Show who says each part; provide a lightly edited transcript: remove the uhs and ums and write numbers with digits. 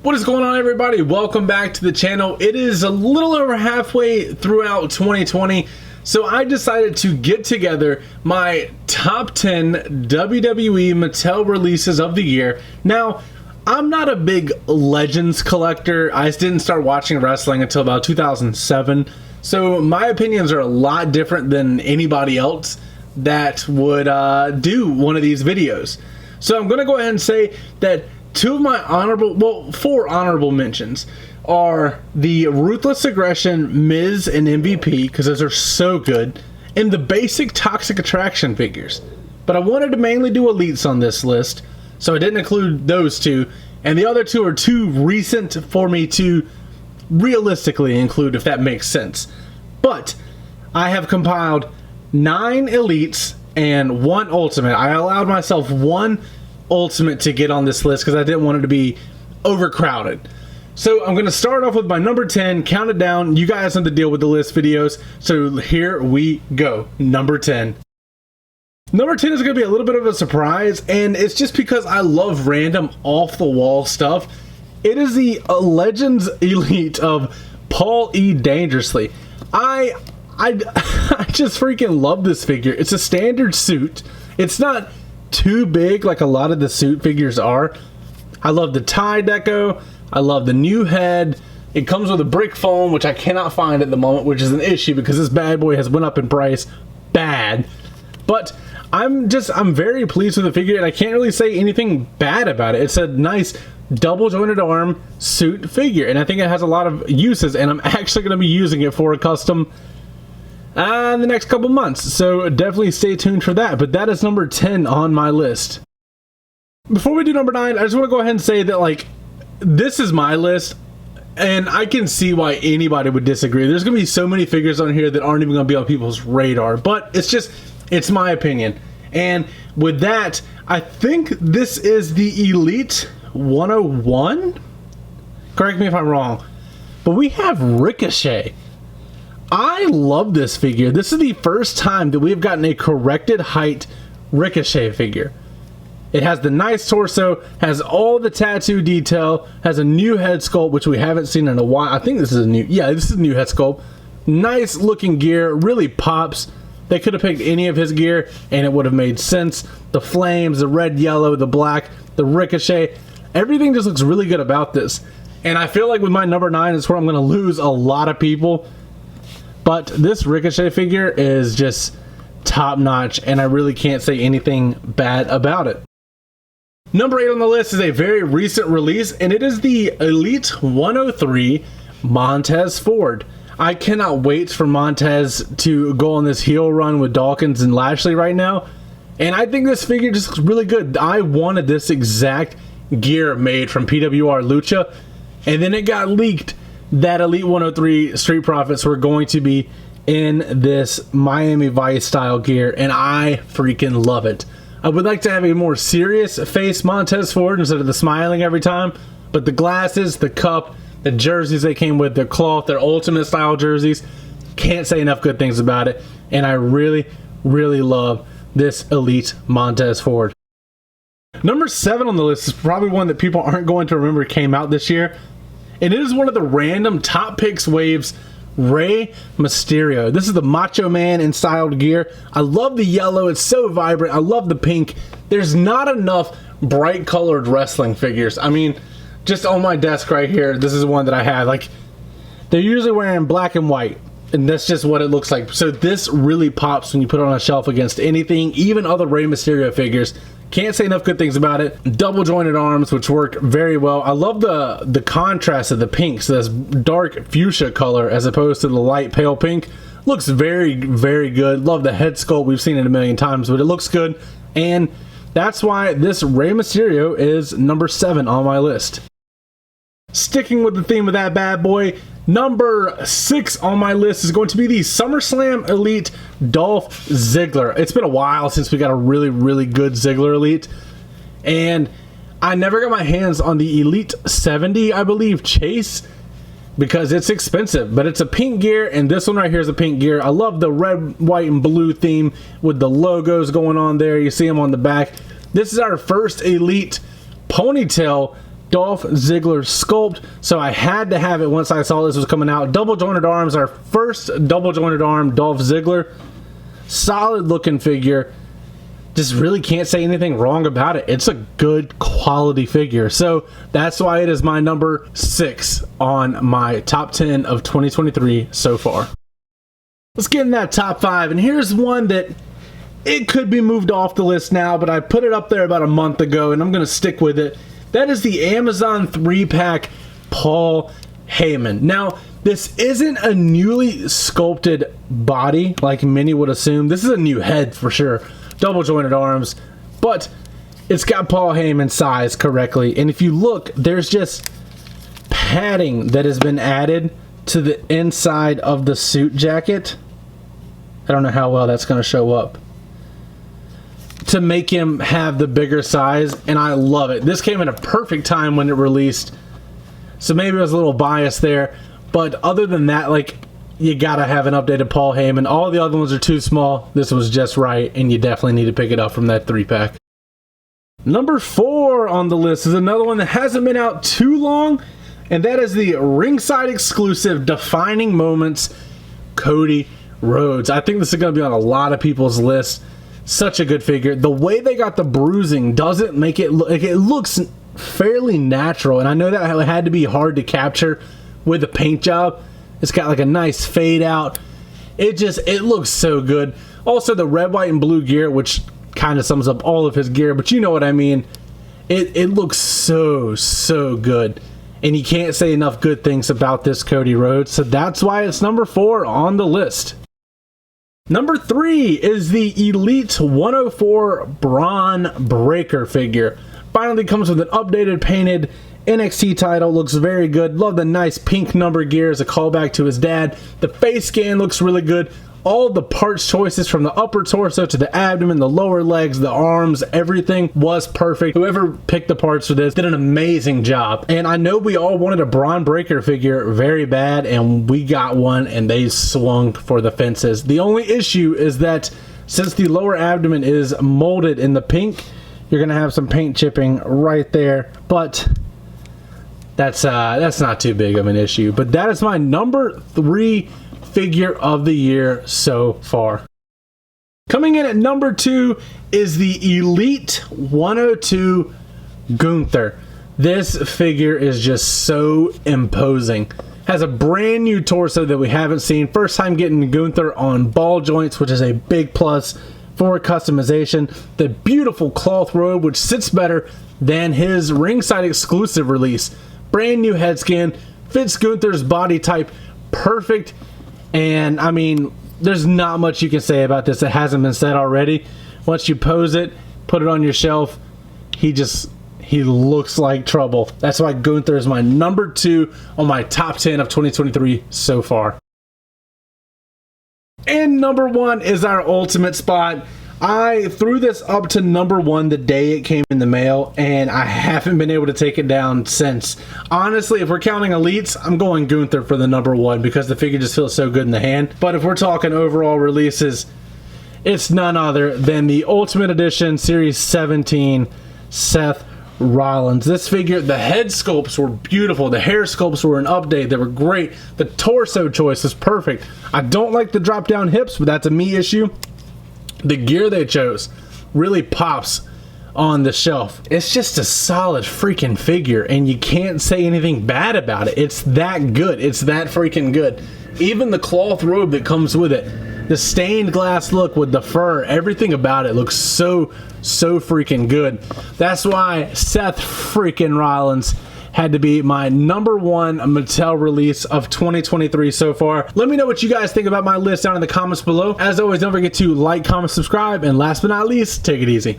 Speaker 1: What is going on, everybody? Welcome back to the channel. It is a little over halfway throughout 2020, so I decided to get together my top 10 WWE Mattel releases of the year. Now, I'm not a big Legends collector. I didn't start watching wrestling until about 2007, so my opinions are a lot different than anybody else that would do one of these videos. So I'm going to go ahead and say that four honorable mentions are the Ruthless Aggression, Miz, and MVP, because those are so good, and the basic Toxic Attraction figures. But I wanted to mainly do elites on this list, so I didn't include those two, and the other two are too recent for me to realistically include, if that makes sense. But I have compiled 9 elites and 1 ultimate. I allowed myself 1 ultimate to get on this list because I didn't want it to be overcrowded. So I'm going to start off with my number 10, count it down. You guys know the deal with the list videos, so here we go. Number 10. Number 10 is going to be a little bit of a surprise, and it's just because I love random off-the-wall stuff. It is the Legends Elite of Paul E. Dangerously. I just freaking love this figure. It's a standard suit. It's not too big like a lot of the suit figures are. I love the tie deco. I love the new head. It comes with a brick foam, which I cannot find at the moment, which is an issue because this bad boy has went up in price bad. But I'm very pleased with the figure, and I can't really say anything bad about it. It's a nice double jointed arm suit figure, and I think it has a lot of uses, and I'm actually going to be using it for a custom in the next couple months, so definitely stay tuned for that. But that is number 10 on my list. Before we do number 9, I just want to go ahead and say that, like, this is my list, and I can see why anybody would disagree. There's going to be so many figures on here that aren't even going to be on people's radar, but it's my opinion. And with that, I think this is the Elite 101? Correct me if I'm wrong, but we have Ricochet. I love this figure. This is the first time that we've gotten a corrected height Ricochet figure. It has the nice torso, has all the tattoo detail, has a new head sculpt, which we haven't seen in a while. I think this is a new head sculpt. Nice looking gear, really pops. They could have picked any of his gear and it would have made sense. The flames, the red, yellow, the black, the Ricochet, everything just looks really good about this. And I feel like with my number 9 is where I'm going to lose a lot of people. But this Ricochet figure is just top notch, and I really can't say anything bad about it. Number 8 on the list is a very recent release, and it is the Elite 103 Montez Ford. I cannot wait for Montez to go on this heel run with Dawkins and Lashley right now, and I think this figure just looks really good. I wanted this exact gear made from PWR Lucha, and then it got leaked that Elite 103 Street Profits were going to be in this Miami Vice style gear, and I freaking love it. I would like to have a more serious face Montez Ford instead of the smiling every time, but the glasses, the cup, the jerseys they came with, their cloth, their Ultimate style jerseys, can't say enough good things about it, and I really, really love this Elite Montez Ford. Number 7 on the list is probably one that people aren't going to remember came out this year. And it is one of the random top picks waves, Rey Mysterio. This is the Macho Man in styled gear. I love the yellow. It's so vibrant. I love the pink. There's not enough bright colored wrestling figures. I mean, just on my desk right here, this is one that I have. Like, they're usually wearing black and white, and that's just what it looks like. So this really pops when you put it on a shelf against anything, even other Rey Mysterio figures. Can't say enough good things about it. Double jointed arms, which work very well. I love the contrast of the pink, so this dark fuchsia color as opposed to the light pale pink. Looks very, very good. Love the head sculpt. We've seen it a million times, but it looks good. And that's why this Rey Mysterio is number 7 on my list. Sticking with the theme of that bad boy, number 6 on my list is going to be the SummerSlam Elite Dolph Ziggler. It's been a while since we got a really, really good Ziggler Elite, and I never got my hands on the Elite 70, I believe, Chase, because it's expensive, but it's a pink gear, and this one right here is a pink gear. I love the red, white, and blue theme with the logos going on there. You see them on the back. This is our first Elite ponytail Dolph Ziggler sculpt, so I had to have it once I saw this was coming out. Double jointed arms, our first double jointed arm Dolph Ziggler. Solid looking figure. Just really can't say anything wrong about it. It's a good quality figure. So that's why it is my number 6 on my top 10 of 2023 so far. Let's get in that top 5, and here's one that it could be moved off the list now, but I put it up there about a month ago and I'm going to stick with it. That is the Amazon 3-pack Paul Heyman. Now, this isn't a newly sculpted body like many would assume. This is a new head for sure. Double jointed arms, but it's got Paul Heyman sized correctly. And if you look, there's just padding that has been added to the inside of the suit jacket. I don't know how well that's going to show up, to make him have the bigger size, and I love it. This came at a perfect time when it released, so maybe I was a little biased there, but other than that, like, you gotta have an updated Paul Heyman. All the other ones are too small. This was just right, and you definitely need to pick it up from that 3-pack. Number 4 on the list is another one that hasn't been out too long, and that is the ringside exclusive Defining Moments Cody Rhodes. I think this is going to be on a lot of people's lists. Such a good figure. The way they got the bruising doesn't make it look, it looks fairly natural, and I know that it had to be hard to capture with the paint job. It's got like a nice fade out. It looks so good. Also the red, white, and blue gear, which kind of sums up all of his gear, but you know what I mean. It looks so good, and you can't say enough good things about this Cody Rhodes, so that's why it's number 4 on the list. Number 3 is the Elite 104 Braun Breaker figure. Finally comes with an updated painted NXT title. Looks very good. Love the nice pink number gear as a callback to his dad. The face scan looks really good. All the parts choices from the upper torso to the abdomen, the lower legs, the arms, everything was perfect. Whoever picked the parts for this did an amazing job. And I know we all wanted a Braun Breaker figure very bad, and we got one, and they swung for the fences. The only issue is that since the lower abdomen is molded in the pink, you're gonna have some paint chipping right there, but that's not too big of an issue. But that is my number 3 figure of the year so far. Coming in at number 2 is the Elite 102 Gunther. This figure is just so imposing. Has a brand new torso that we haven't seen. First time getting Gunther on ball joints, which is a big plus for customization. The beautiful cloth robe, which sits better than his ringside exclusive release. Brand new head scan, fits Gunther's body type perfect. And I mean, there's not much you can say about this that hasn't been said already. Once you pose it, put it on your shelf, he looks like trouble. That's why Gunther is my number 2 on my top 10 of 2023 so far. And number 1 is our ultimate spot. I threw this up to number 1 the day it came in the mail, and I haven't been able to take it down since. Honestly, if we're counting elites, I'm going Gunther for the number 1 because the figure just feels so good in the hand. But if we're talking overall releases, it's none other than the Ultimate Edition Series 17 Seth Rollins. This figure, the head sculpts were beautiful. The hair sculpts were an update. They were great. The torso choice is perfect. I don't like the drop down hips, but that's a me issue. The gear they chose really pops on the shelf. It's just a solid freaking figure, and you can't say anything bad about it. It's that good. It's that freaking good. Even the cloth robe that comes with it, the stained glass look with the fur, everything about it looks so freaking good. That's why Seth freaking Rollins had to be my number 1 Mattel release of 2023 so far. Let me know what you guys think about my list down in the comments below. As always, don't forget to like, comment, subscribe, and last but not least, take it easy.